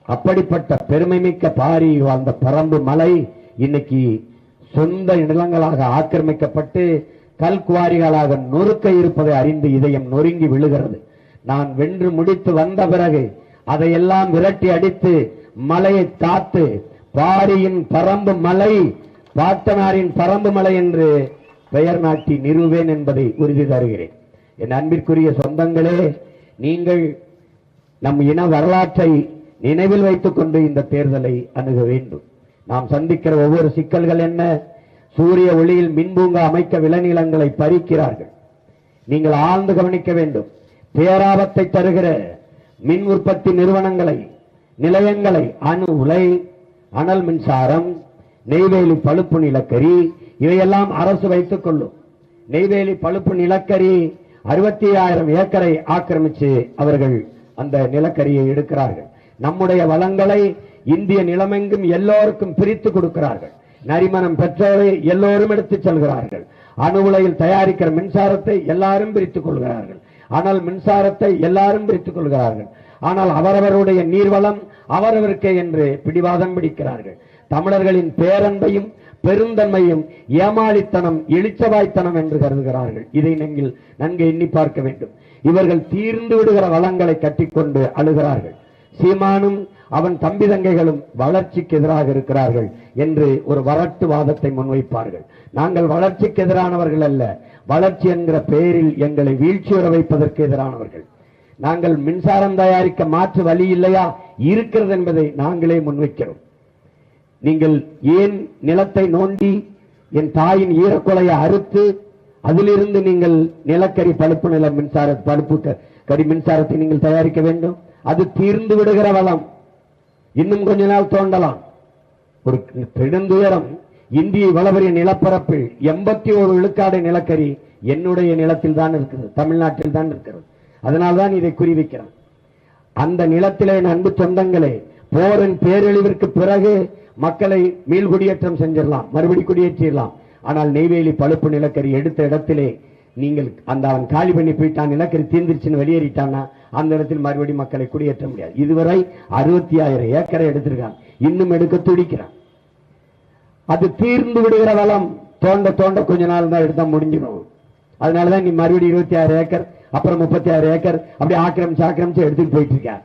அப்படிப்பட்ட பெருமைமிக்க பாரி வாழ்ந்த பரம்பு மலை இன்னைக்கு சொந்த நிலங்களாக ஆக்கிரமிக்கப்பட்டு கல்குவாரிகளாக நொறுக்க இருப்பதை அறிந்து இதயம் நொறுங்கி விழுகிறது. நான் வென்று முடித்து வந்த பிறகு அதையெல்லாம் விரட்டி அடித்து மலையை காத்து பாரியின் பரம்பு மலை, பாட்டனாரின் பரம்பு மலை என்று பெயர் நாட்டி நிறுவேன் என்பதை உறுதி தருகிறேன். என் அன்பிற்குரிய சொந்தங்களே, நீங்கள் நம் இன வரலாற்றை நினைவில் வைத்துக் கொண்டு இந்த தேர்தலை அணுக வேண்டும். நாம் சந்திக்கிற ஒவ்வொரு சிக்கல்கள் என்ன? சூரிய ஒளியில் மின்பூங்கா அமைக்க விளைநிலங்களை பறிக்கிறார்கள். நீங்கள் ஆழ்ந்து கவனிக்க வேண்டும். பேராபத்தை தருகிற மின் உற்பத்தி நிறுவனங்களை, நிலையங்களை, அணு உலை, அனல் மின்சாரம், நெய்வேலி பழுப்பு நிலக்கரி, இவையெல்லாம் அரசு வைத்துக் கொள்ளும். நெய்வேலி பழுப்பு நிலக்கரி 65,000 ஏக்கரை ஆக்கிரமிச்சு அவர்கள் அந்த நிலக்கரியை எடுக்கிறார்கள். நம்முடைய வளங்களை இந்திய நிலமெங்கும் எல்லோருக்கும் பிரித்து கொடுக்கிறார்கள். நரிமணம் பெற்றோரை எல்லோரும் எடுத்துச் செல்கிறார்கள். அணு உலையில் தயாரிக்கிற மின்சாரத்தை எல்லாரும் பிரித்துக் கொள்கிறார்கள். ஆனால் மின்சாரத்தை எல்லாரும் பிரித்துக் கொள்கிறார்கள். ஆனால் அவரவருடைய நீர்வளம் அவரவருக்கே என்று பிடிவாதம் பிடிக்கிறார்கள். தமிழர்களின் பேரன்பையும் பெருந்தன்மையும் ஏமாளித்தனம், எளிச்சவாய்த்தனம் என்று கருதுகிறார்கள். இதை நீங்கள் நன்கு எண்ணி பார்க்க வேண்டும். இவர்கள் தீர்ந்து விடுகிற வளங்களை கட்டிக்கொண்டு அழுகிறார்கள். சீமானும் அவன் தம்பி தங்கைகளும் வளர்ச்சிக்கு எதிராக இருக்கிறார்கள் என்று ஒரு வரட்டு வாதத்தை முன்வைப்பார்கள். நாங்கள் வளர்ச்சிக்கு எதிரானவர்கள் அல்ல, வளர்ச்சி என்கிற பெயரில் எங்களை வீழ்ச்சியுற வைப்பதற்கு எதிரானவர்கள். நாங்கள் மின்சாரம் தயாரிக்க மாற்று வழி இல்லையா? இருக்கிறது என்பதை நாங்களே முன்வைக்கிறோம். நீங்கள் ஏன் நிலத்தை நோண்டி என் தாயின் ஈரக்குலையை அறுத்து அதிலிருந்து நீங்கள் நிலக்கரி பழுப்பு நில மின்சார பழுப்பு கரி மின்சாரத்தை நீங்கள் தயாரிக்க வேண்டும்? அது தீர்ந்து விடுகிற வளம். இன்னும் கொஞ்ச நாள் தோண்டலாம். ஒரு பெருந்துயரம். இந்திய வளவரிய நிலப்பரப்பில் 81 விழுக்காடு நிலக்கரி என்னுடைய நிலத்தில் தான் இருக்கிறது, தமிழ்நாட்டில் தான் இருக்கிறது. அதனால்தான் இதை குறிவிக்கிறேன். அந்த நிலத்திலே அன்பு சொந்தங்களே, போரின் பேரழிவிற்கு பிறகு மக்களை மீள்குடியேற்றம் செஞ்சிடலாம், மறுபடி குடியேற்றிடலாம். ஆனால் நெய்வேலி பழுப்பு நிலக்கரி எடுத்த இடத்திலே நீங்கள் அந்த அவன் காலி பண்ணி போயிட்டான், நிலக்கரி தீர்ந்துருச்சுன்னு வெளியேறிட்டான்னா அந்த இடத்தில் மறுபடி மக்களை குடியேற்ற முடியாது. இதுவரை 65,000 ஏக்கரை எடுத்திருக்கான், இன்னும் எடுக்க துடிக்கிறான். அது தீர்ந்து விடுகிற வளம். தோண்ட தோண்ட கொஞ்ச நாள் தான் எடுத்தா முடிஞ்சிடும். அதனாலதான் நீ மறுபடியும் 26 ஏக்கர், அப்புறம் 36 ஏக்கர் அப்படி ஆக்கிரமிச்சு எடுத்துட்டு போயிட்டு இருக்க.